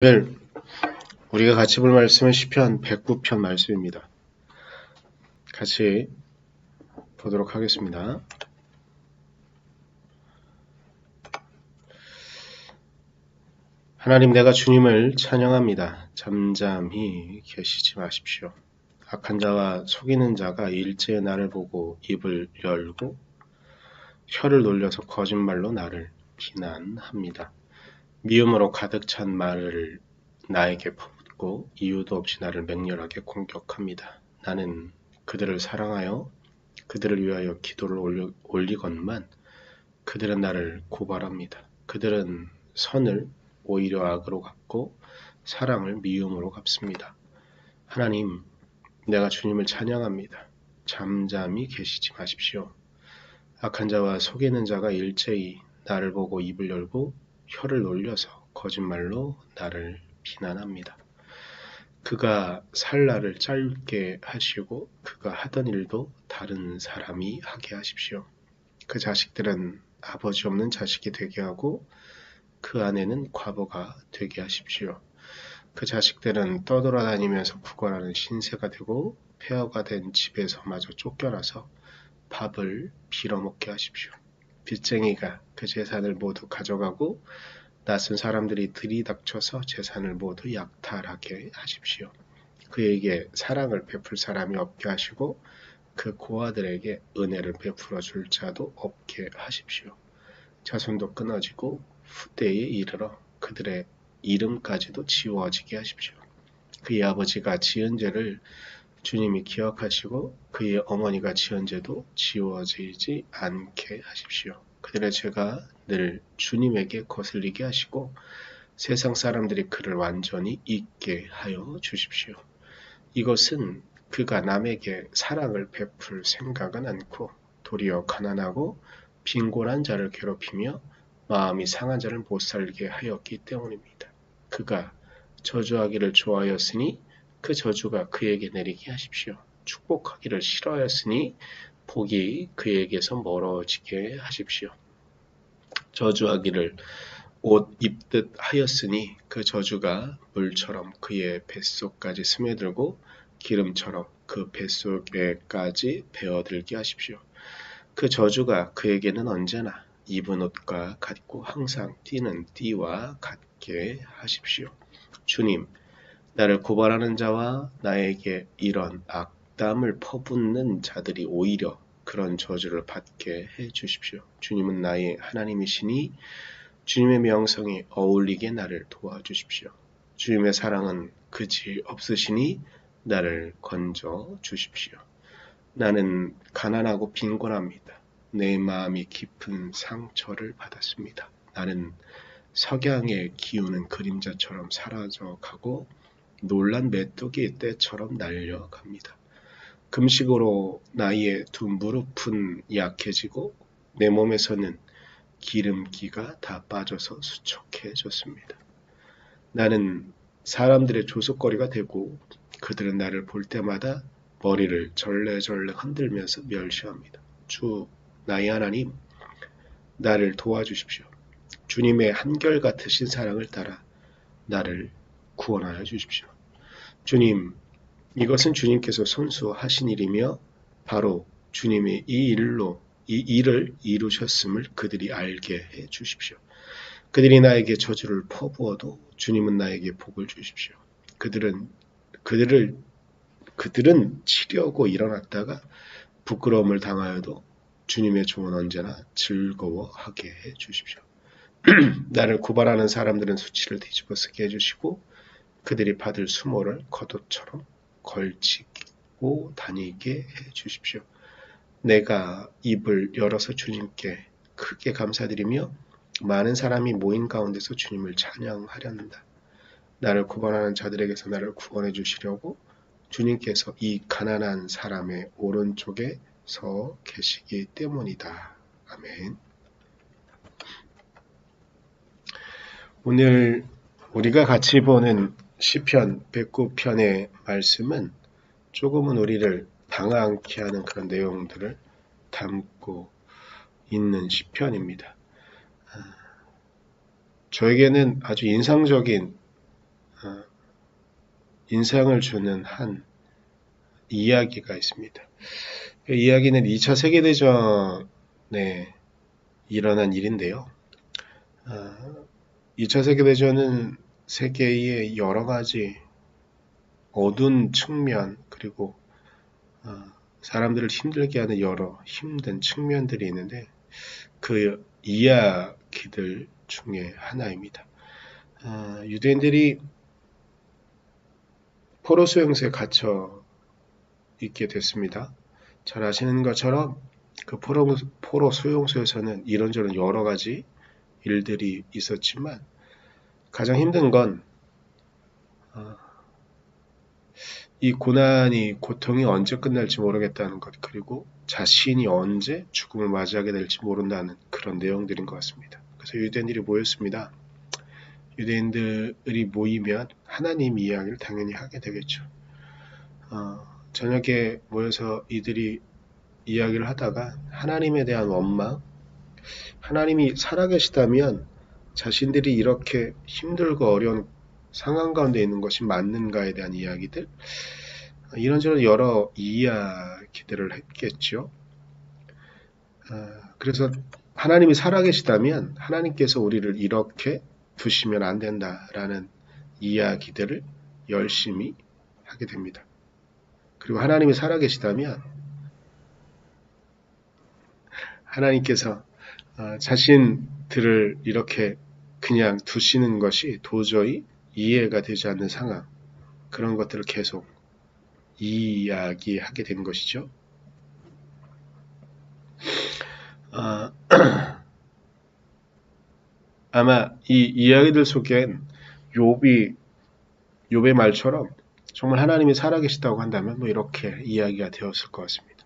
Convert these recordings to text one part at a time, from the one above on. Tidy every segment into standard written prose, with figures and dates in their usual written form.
오늘 우리가 같이 볼 말씀은 시편 109편 말씀입니다. 같이 보도록 하겠습니다. 하나님, 내가 주님을 찬양합니다. 잠잠히 계시지 마십시오. 악한 자와 속이는 자가 일제히 나를 보고 입을 열고 혀를 놀려서 거짓말로 나를 비난합니다. 미움으로 가득 찬 말을 나에게 퍼붓고 이유도 없이 나를 맹렬하게 공격합니다. 나는 그들을 사랑하여 그들을 위하여 기도를 올리건만 그들은 나를 고발합니다. 그들은 선을 오히려 악으로 갚고 사랑을 미움으로 갚습니다. 하나님, 내가 주님을 찬양합니다. 잠잠히 계시지 마십시오. 악한 자와 속이는 자가 일제히 나를 보고 입을 열고 혀를 놀려서 거짓말로 나를 비난합니다. 그가 살 날을 짧게 하시고 그가 하던 일도 다른 사람이 하게 하십시오. 그 자식들은 아버지 없는 자식이 되게 하고 그 아내는 과부가 되게 하십시오. 그 자식들은 떠돌아다니면서 구걸하는 신세가 되고 폐허가 된 집에서마저 쫓겨나서 밥을 빌어먹게 하십시오. 빚쟁이가 그 재산을 모두 가져가고 낯선 사람들이 들이닥쳐서 재산을 모두 약탈하게 하십시오. 그에게 사랑을 베풀 사람이 없게 하시고 그 고아들에게 은혜를 베풀어 줄 자도 없게 하십시오. 자손도 끊어지고 후대에 이르러 그들의 이름까지도 지워지게 하십시오. 그의 아버지가 지은 죄를 주님이 기억하시고 그의 어머니가 지은 죄도 지워지지 않게 하십시오. 그들의 죄가 늘 주님에게 거슬리게 하시고 세상 사람들이 그를 완전히 잊게 하여 주십시오. 이것은 그가 남에게 사랑을 베풀 생각은 않고 도리어 가난하고 빈곤한 자를 괴롭히며 마음이 상한 자를 못살게 하였기 때문입니다. 그가 저주하기를 좋아하였으니 그 저주가 그에게 내리게 하십시오. 축복하기를 싫어하였으니 복이 그에게서 멀어지게 하십시오. 저주하기를 옷 입듯 하였으니 그 저주가 물처럼 그의 뱃속까지 스며들고 기름처럼 그 뱃속에까지 배어들게 하십시오. 그 저주가 그에게는 언제나 입은 옷과 같고 항상 띠는 띠와 같게 하십시오. 주님, 나를 고발하는 자와 나에게 이런 악담을 퍼붓는 자들이 오히려 그런 저주를 받게 해 주십시오. 주님은 나의 하나님이시니 주님의 명성에 어울리게 나를 도와주십시오. 주님의 사랑은 그지 없으시니 나를 건져 주십시오. 나는 가난하고 빈곤합니다. 내 마음이 깊은 상처를 받았습니다. 나는 석양에 기우는 그림자처럼 사라져가고 놀란 메뚜기 떼처럼 날려갑니다. 금식으로 나의 두 무릎은 약해지고 내 몸에서는 기름기가 다 빠져서 수척해졌습니다. 나는 사람들의 조속거리가 되고 그들은 나를 볼 때마다 머리를 절레절레 흔들면서 멸시합니다. 주 나의 하나님, 나를 도와주십시오. 주님의 한결같으신 사랑을 따라 나를 구원하여 주십시오. 주님, 이것은 주님께서 손수하신 일이며 바로 주님이 이 일을 이루셨음을 그들이 알게 해 주십시오. 그들이 나에게 저주를 퍼부어도 주님은 나에게 복을 주십시오. 그들은 치려고 일어났다가 부끄러움을 당하여도 주님의 종은 언제나 즐거워하게 해 주십시오. 나를 고발하는 사람들은 수치를 뒤집어 쓰게 해주시고 그들이 받을 수모를 겉옷처럼 걸치고 다니게 해주십시오. 내가 입을 열어서 주님께 크게 감사드리며 많은 사람이 모인 가운데서 주님을 찬양하렵니다. 나를 고발하는 자들에게서 나를 구원해 주시려고 주님께서 이 가난한 사람의 오른쪽에 서 계시기 때문이다. 아멘. 오늘 우리가 같이 보는 시편 109편의 말씀은 조금은 우리를 당황케 하는 그런 내용들을 담고 있는 시편입니다. 저에게는 아주 인상적인 어, 인상을 주는 한 이야기가 있습니다. 그 이야기는 2차 세계대전에 일어난 일인데요. 2차 세계대전은 세계의 여러 가지 어두운 측면 그리고 사람들을 힘들게 하는 여러 힘든 측면들이 있는데 그 이야기들 중에 하나입니다. 유대인들이 포로 수용소에 갇혀 있게 됐습니다. 잘 아시는 것처럼 그 포로 수용소에서는 이런저런 여러 가지 일들이 있었지만 가장 힘든 건 이 고통이 언제 끝날지 모르겠다는 것, 그리고 자신이 언제 죽음을 맞이하게 될지 모른다는 그런 내용들인 것 같습니다. 그래서 유대인들이 모였습니다. 유대인들이 모이면 하나님 이야기를 당연히 하게 되겠죠. 저녁에 모여서 이들이 이야기를 하다가 하나님에 대한 원망, 하나님이 살아계시다면 자신들이 이렇게 힘들고 어려운 상황 가운데 있는 것이 맞는가에 대한 이야기들, 이런저런 여러 이야기들을 했겠죠. 그래서 하나님이 살아계시다면 하나님께서 우리를 이렇게 두시면 안 된다라는 이야기들을 열심히 하게 됩니다. 그리고 하나님이 살아계시다면 하나님께서 자신들을 이렇게 그냥 두시는 것이 도저히 이해가 되지 않는 상황, 그런 것들을 계속 이야기하게 된 것이죠. 아마 이 이야기들 속엔 욥의 말처럼 정말 하나님이 살아계시다고 한다면 뭐 이렇게 이야기가 되었을 것 같습니다.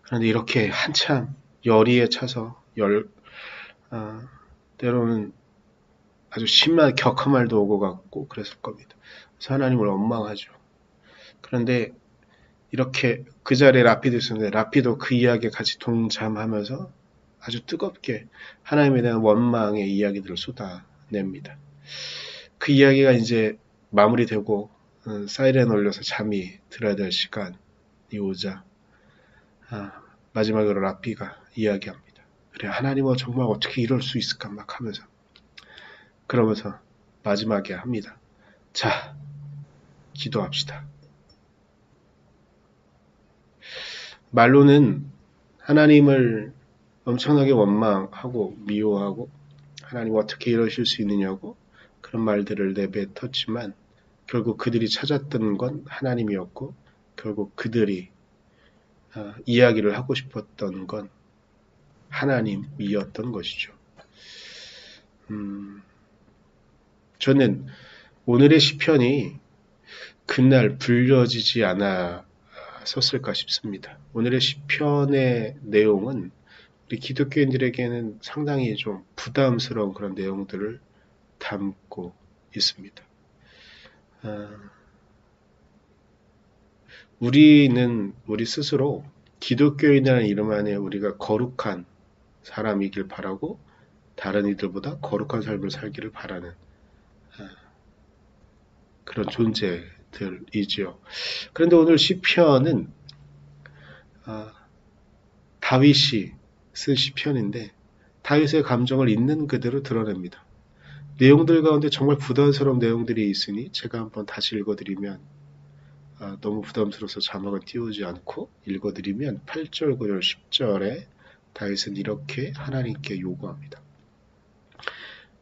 그런데 이렇게 한참 열의에 차서 때로는 아주 심한 격한 말도 오고 갔고 그랬을 겁니다. 그래서 하나님을 원망하죠. 그런데 이렇게 그 자리에 라피도 있었는데 라피도 그 이야기에 같이 동참하면서 아주 뜨겁게 하나님에 대한 원망의 이야기들을 쏟아냅니다. 그 이야기가 이제 마무리되고 사이렌 올려서 잠이 들어야 될 시간이 오자 마지막으로 라피가 이야기합니다. 그래, 하나님은 정말 어떻게 이럴 수 있을까 막 하면서 그러면서 마지막에 합니다. 자, 기도합시다. 말로는 하나님을 엄청나게 원망하고 미워하고 하나님 어떻게 이러실 수 있느냐고 그런 말들을 내뱉었지만 결국 그들이 찾았던 건 하나님이었고 결국 그들이 이야기를 하고 싶었던 건 하나님이었던 것이죠. 저는 오늘의 시편이 그날 불려지지 않았었을까 싶습니다. 오늘의 시편의 내용은 우리 기독교인들에게는 상당히 좀 부담스러운 그런 내용들을 담고 있습니다. 우리는 우리 스스로 기독교인이라는 이름 안에 우리가 거룩한 사람이길 바라고 다른 이들보다 거룩한 삶을 살기를 바라는 그런 존재들이지요. 그런데 오늘 시편은 다윗이 쓴 시편인데 다윗의 감정을 있는 그대로 드러냅니다. 내용들 가운데 정말 부담스러운 내용들이 있으니 제가 한번 다시 읽어드리면 너무 부담스러워서 자막을 띄우지 않고 읽어드리면 8절, 9절, 10절에 다윗은 이렇게 하나님께 요구합니다.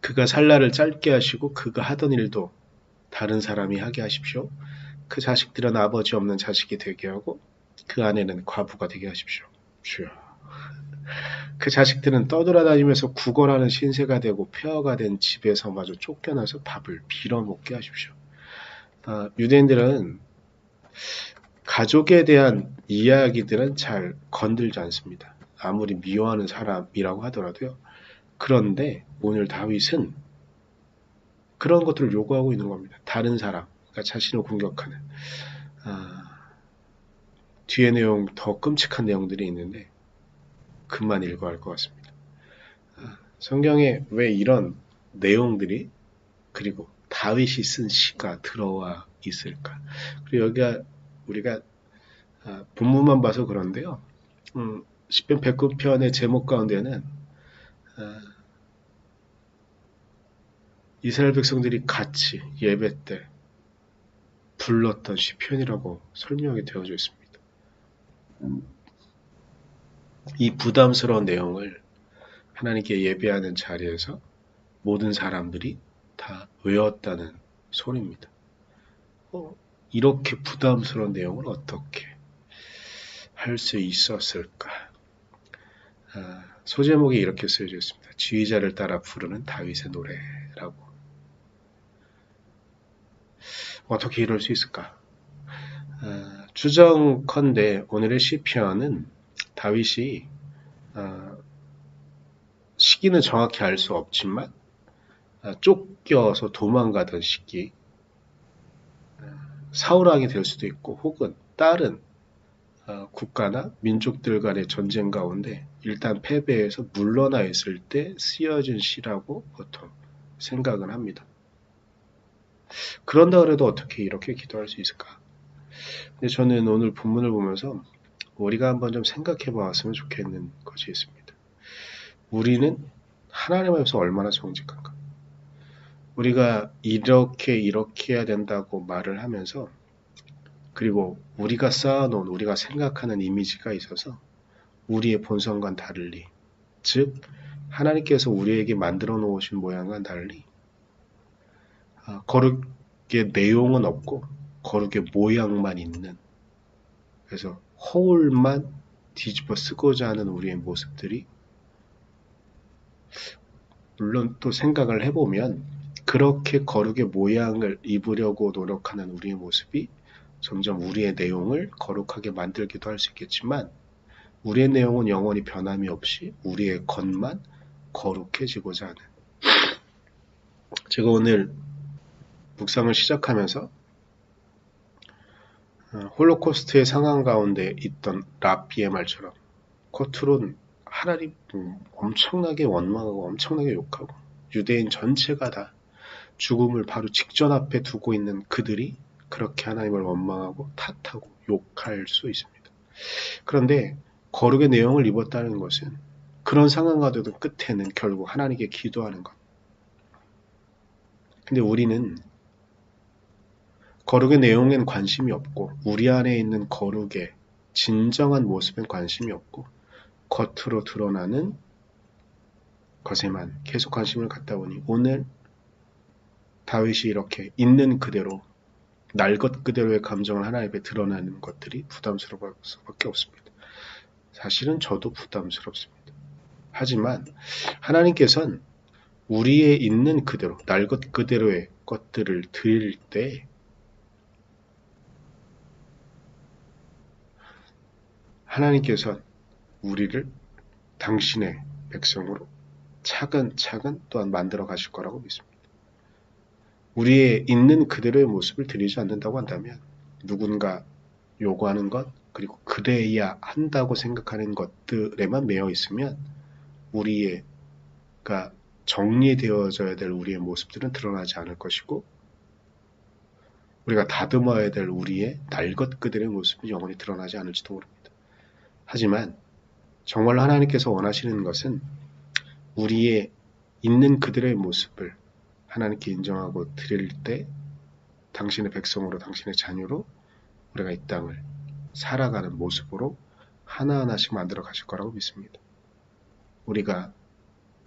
그가 살날을 짧게 하시고 그가 하던 일도 다른 사람이 하게 하십시오. 그 자식들은 아버지 없는 자식이 되게 하고 그 아내는 과부가 되게 하십시오. 주여. 그 자식들은 떠돌아다니면서 구걸하는 신세가 되고 폐허가 된 집에서 마저 쫓겨나서 밥을 빌어먹게 하십시오. 유대인들은 가족에 대한 이야기들은 잘 건들지 않습니다. 아무리 미워하는 사람이라고 하더라도요. 그런데 오늘 다윗은 그런 것들을 요구하고 있는 겁니다. 다른 사람, 그러니까 자신을 공격하는 뒤에 내용 더 끔찍한 내용들이 있는데 그만 읽어야 할 것 같습니다. 성경에 왜 이런 내용들이 그리고 다윗이 쓴 시가 들어와 있을까? 그리고 여기가 우리가 본문만 봐서 그런데요. 시편 109편의 제목 가운데는 이스라엘 백성들이 같이 예배 때 불렀던 시편이라고 설명이 되어져 있습니다. 이 부담스러운 내용을 하나님께 예배하는 자리에서 모든 사람들이 다 외웠다는 소리입니다. 이렇게 부담스러운 내용을 어떻게 할 수 있었을까? 소제목이 이렇게 쓰여져 있습니다. 지휘자를 따라 부르는 다윗의 노래라고. 어떻게 이럴 수 있을까? 추정컨대 오늘의 시편은 다윗이 시기는 정확히 알 수 없지만 쫓겨서 도망가던 시기, 사울왕이 될 수도 있고 혹은 다른 국가나 민족들 간의 전쟁 가운데 일단 패배해서 물러나 있을 때 쓰여진 시라고 보통 생각을 합니다. 그런다 그래도 어떻게 이렇게 기도할 수 있을까? 근데 저는 오늘 본문을 보면서 우리가 한번 좀 생각해 보았으면 좋겠는 것이 있습니다. 우리는 하나님 앞에서 얼마나 정직한가? 우리가 이렇게 해야 된다고 말을 하면서 그리고 우리가 쌓아놓은 우리가 생각하는 이미지가 있어서 우리의 본성과는 다르리, 즉 하나님께서 우리에게 만들어 놓으신 모양과는 달리 거룩의 내용은 없고 거룩의 모양만 있는, 그래서 허울만 뒤집어 쓰고자 하는 우리의 모습들이, 물론 또 생각을 해보면 그렇게 거룩의 모양을 입으려고 노력하는 우리의 모습이 점점 우리의 내용을 거룩하게 만들기도 할 수 있겠지만 우리의 내용은 영원히 변함이 없이 우리의 겉만 거룩해지고자 하는, 제가 오늘 묵상을 시작하면서 홀로코스트의 상황 가운데 있던 라피의 말처럼 겉으론 하나님 엄청나게 원망하고 엄청나게 욕하고 유대인 전체가 다 죽음을 바로 직전 앞에 두고 있는 그들이 그렇게 하나님을 원망하고 탓하고 욕할 수 있습니다. 그런데 거룩의 내용을 입었다는 것은 그런 상황 가운데도 끝에는 결국 하나님께 기도하는 것. 근데 우리는 거룩의 내용엔 관심이 없고 우리 안에 있는 거룩의 진정한 모습엔 관심이 없고 겉으로 드러나는 것에만 계속 관심을 갖다 보니 오늘 다윗이 이렇게 있는 그대로 날 것 그대로의 감정을 하나님 앞에 드러나는 것들이 부담스러울 수밖에 없습니다. 사실은 저도 부담스럽습니다. 하지만 하나님께서는 우리의 있는 그대로 날 것 그대로의 것들을 드릴 때 하나님께서는 우리를 당신의 백성으로 차근차근 또한 만들어 가실 거라고 믿습니다. 우리의 있는 그대로의 모습을 드리지 않는다고 한다면 누군가 요구하는 것 그리고 그래야 한다고 생각하는 것들에만 매여 있으면 우리가 정리되어져야 될 우리의 모습들은 드러나지 않을 것이고 우리가 다듬어야 될 우리의 날 것 그대로의 모습은 영원히 드러나지 않을지도 모릅니다. 하지만 정말로 하나님께서 원하시는 것은 우리의 있는 그들의 모습을 하나님께 인정하고 드릴 때 당신의 백성으로 당신의 자녀로 우리가 이 땅을 살아가는 모습으로 하나하나씩 만들어 가실 거라고 믿습니다. 우리가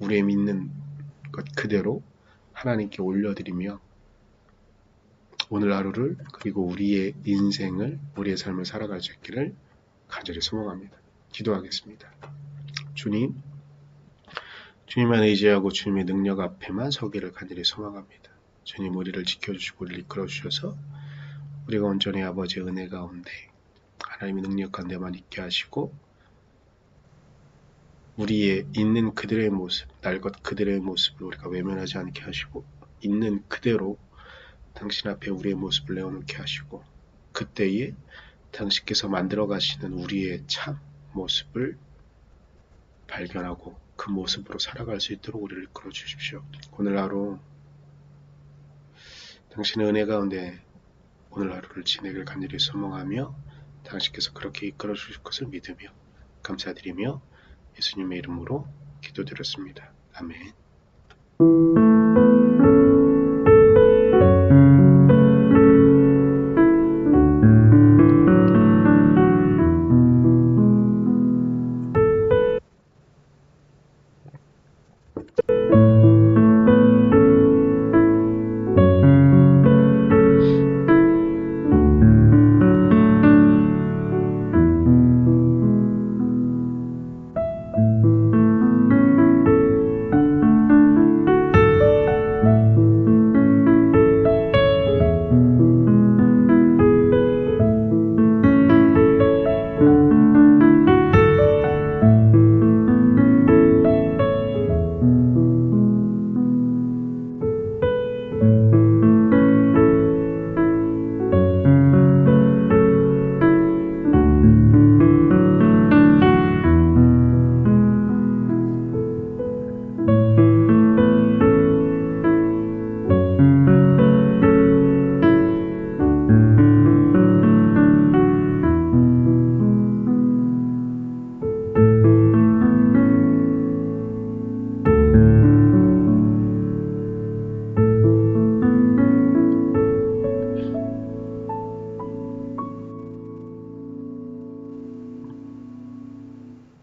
우리의 믿는 것 그대로 하나님께 올려드리며 오늘 하루를 그리고 우리의 인생을 우리의 삶을 살아갈 수 있기를 간절히 소망합니다. 기도하겠습니다. 주님 안에 의지하고 주님의 능력 앞에만 서기를 간절히 소망합니다. 주님 우리를 지켜주시고 우리를 이끌어주셔서 우리가 온전히 아버지의 은혜 가운데 하나님의 능력 가운데만 있게 하시고 우리의 있는 그들의 모습, 날 것 그들의 모습을 우리가 외면하지 않게 하시고 있는 그대로 당신 앞에 우리의 모습을 내어놓게 하시고 그때에 당신께서 만들어 가시는 우리의 참 모습을 발견하고 그 모습으로 살아갈 수 있도록 우리를 이끌어 주십시오. 오늘 하루 당신의 은혜 가운데 오늘 하루를 지내길 간절히 소망하며 당신께서 그렇게 이끌어 주실 것을 믿으며 감사드리며 예수님의 이름으로 기도드렸습니다. 아멘.